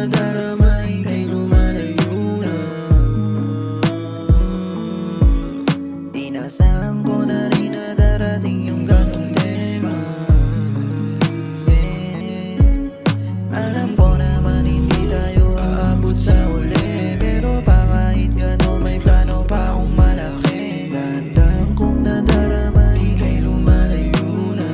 nadarama, ika'y lumalayo na. Inasahan ko na rin na darating yung gantong tema. Alam ko naman hindi tayo aabot sa uli, pero pa kahit gano'n may plano pa akong malaki. Dahan-dahan kong nadarama, ika'y lumalayo na.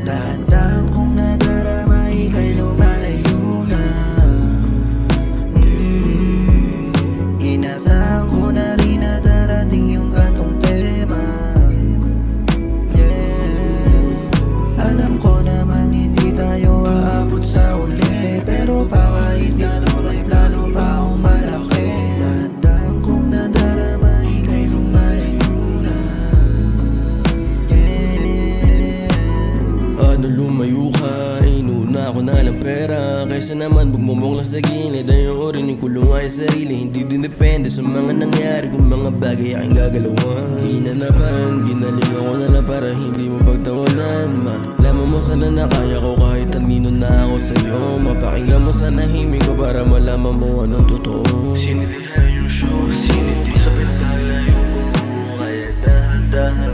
Dahan-dahan kong nadarama, ika'y lumalayo na. Inasahan ko na rin na darating yung gantong tema. Alam ko naman hindi tayo aabot sa uli, pero pa kahit gano'n may plano pa akong malaki. Dahan-dahan kong nadarama, ika'y lumalayo na. Ano lumayo ka, inuna ako na ng pera, kaysa naman bugmumok lang sa gilid. Ayong orinig ko lang ay sarili, hindi din depende sa mga nangyari kung mga bagay aking gagalawan. Ginanapan, ginalingan ko na lang para hindi mo pagtawanan. Malaman mo sana na kaya ko kahit talino na ako sa'yo. Mapakinggan mo sa nahimik ko para malaman mo anong totoo. Sinitihan yung show, siniti sa pinagkalayo mo, kaya dahan-dahan